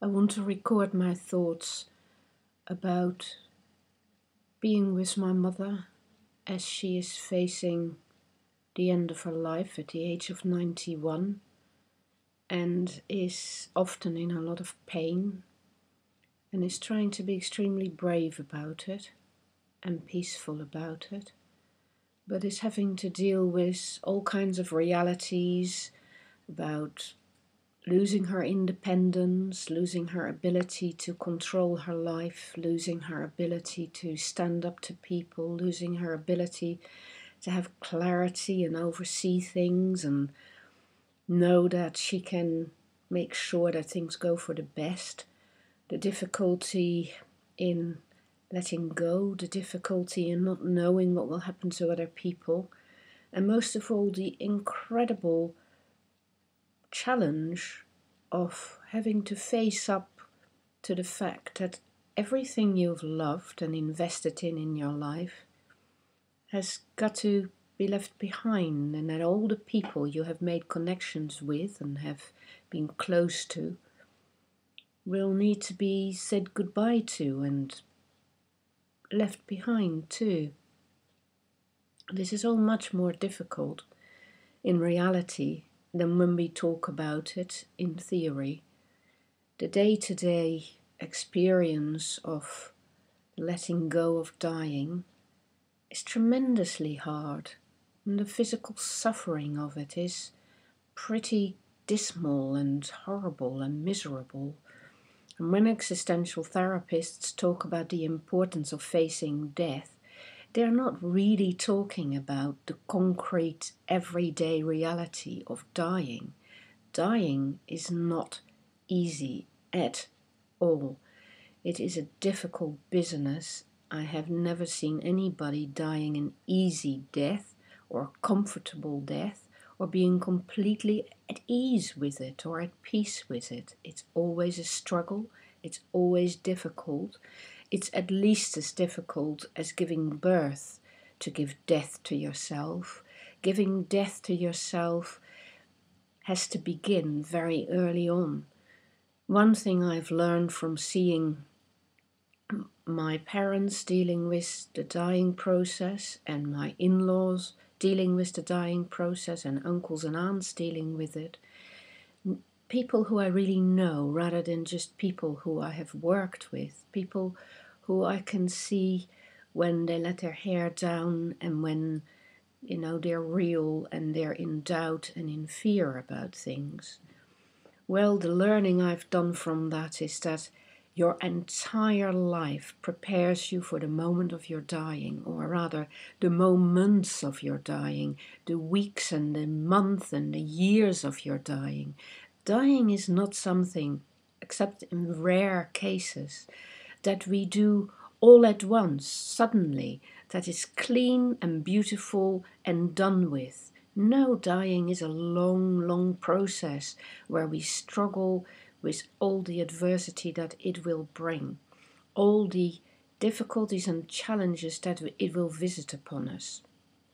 I want to record my thoughts about being with my mother as she is facing the end of her life at the age of 91 and is often in a lot of pain and is trying to be extremely brave about it and peaceful about it, but is having to deal with all kinds of realities about losing her independence, losing her ability to control her life, losing her ability to stand up to people, losing her ability to have clarity and oversee things and know that she can make sure that things go for the best. The difficulty in letting go, the difficulty in not knowing what will happen to other people, and most of all, the incredible challenge of having to face up to the fact that everything you've loved and invested in your life has got to be left behind, and that all the people you have made connections with and have been close to will need to be said goodbye to and left behind too. This is all much more difficult in reality than when we talk about it in theory. The day-to-day experience of letting go of dying is tremendously hard, and the physical suffering of it is pretty dismal and horrible and miserable. And when existential therapists talk about the importance of facing death, they're not really talking about the concrete everyday reality of dying. Dying is not easy at all. It is a difficult business. I have never seen anybody dying an easy death or a comfortable death or being completely at ease with it or at peace with it. It's always a struggle. It's always difficult. It's at least as difficult as giving birth to give death to yourself. Giving death to yourself has to begin very early on. One thing I've learned from seeing my parents dealing with the dying process and my in-laws dealing with the dying process and uncles and aunts dealing with it, people who I really know rather than just people who I have worked with, people who I can see when they let their hair down and when they're real and they're in doubt and in fear about things. Well, the learning I've done from that is that your entire life prepares you for the moment of your dying, or rather the moments of your dying, the weeks and the months and the years of your dying. Dying is not something, except in rare cases, that we do all at once, suddenly, that is clean and beautiful and done with. No, dying is a long, long process where we struggle with all the adversity that it will bring, all the difficulties and challenges that it will visit upon us.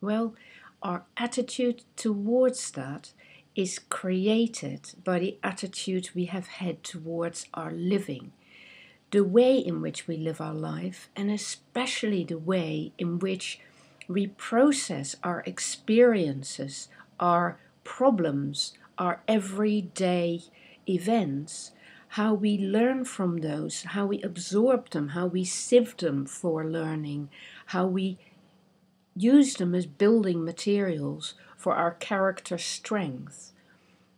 Well, our attitude towards that is created by the attitude we have had towards our living, the way in which we live our life, and especially the way in which we process our experiences, our problems, our everyday events, how we learn from those, how we absorb them, how we sieve them for learning, how we use them as building materials for our character strength.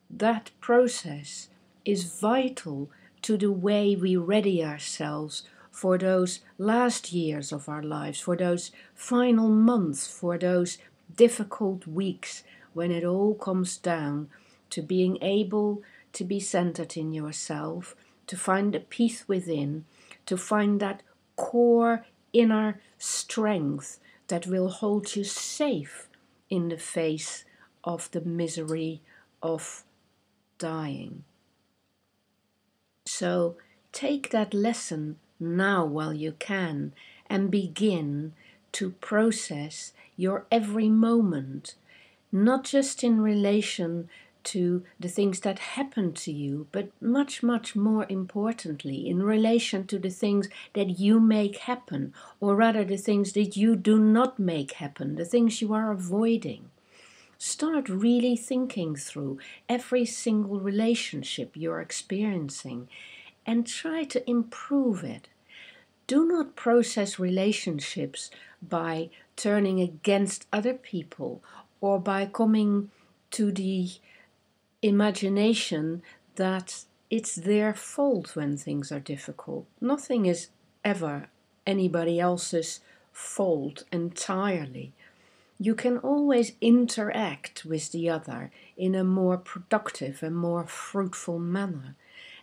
That process is vital to the way we ready ourselves for those last years of our lives, for those final months, for those difficult weeks when it all comes down to being able to be centered in yourself, to find the peace within, to find that core inner strength that will hold you safe in the face of the misery of dying. So take that lesson now while you can and begin to process your every moment, not just in relation to the things that happen to you, but much, much more importantly, in relation to the things that you make happen, or rather the things that you do not make happen, the things you are avoiding. Start really thinking through every single relationship you're experiencing and try to improve it. Do not process relationships by turning against other people or by coming to the imagination that it's their fault when things are difficult. Nothing is ever anybody else's fault entirely. You can always interact with the other in a more productive and more fruitful manner.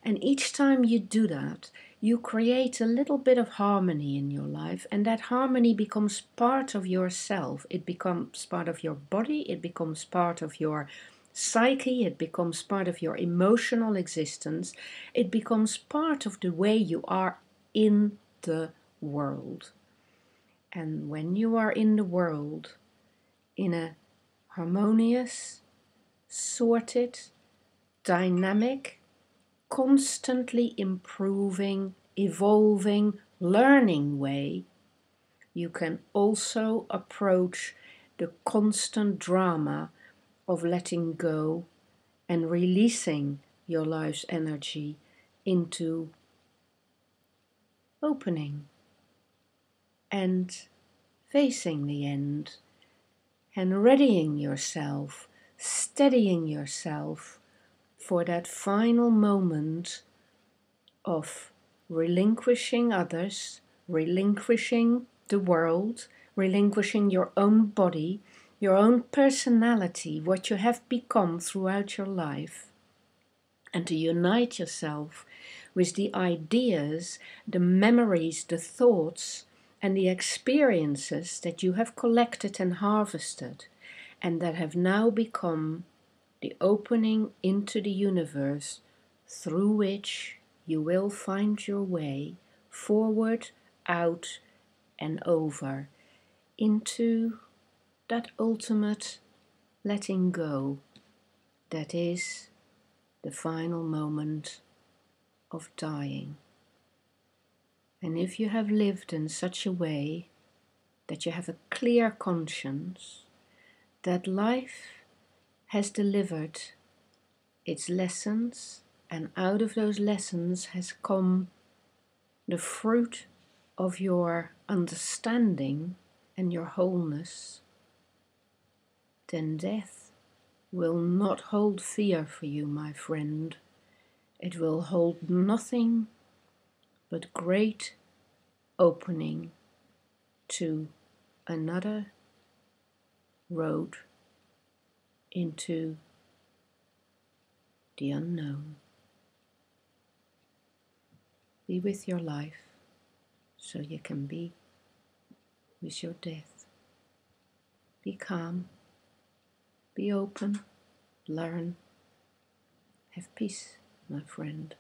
And each time you do that, you create a little bit of harmony in your life, and that harmony becomes part of yourself. It becomes part of your body, it becomes part of your psyche, it becomes part of your emotional existence, it becomes part of the way you are in the world. And when you are in the world, in a harmonious, sorted, dynamic, constantly improving, evolving, learning way, you can also approach the constant drama of letting go and releasing your life's energy into opening and facing the end and readying yourself, steadying yourself for that final moment of relinquishing others, relinquishing the world, relinquishing your own body, your own personality, what you have become throughout your life, and to unite yourself with the ideas, the memories, the thoughts, and the experiences that you have collected and harvested, and that have now become the opening into the universe through which you will find your way forward, out, and over into that ultimate letting go that is the final moment of dying. And if you have lived in such a way that you have a clear conscience that life has delivered its lessons, and out of those lessons has come the fruit of your understanding and your wholeness, then death will not hold fear for you, my friend. It will hold nothing but great opening to another road into the unknown. Be with your life so you can be with your death. Be calm, be open, learn, have peace, my friend.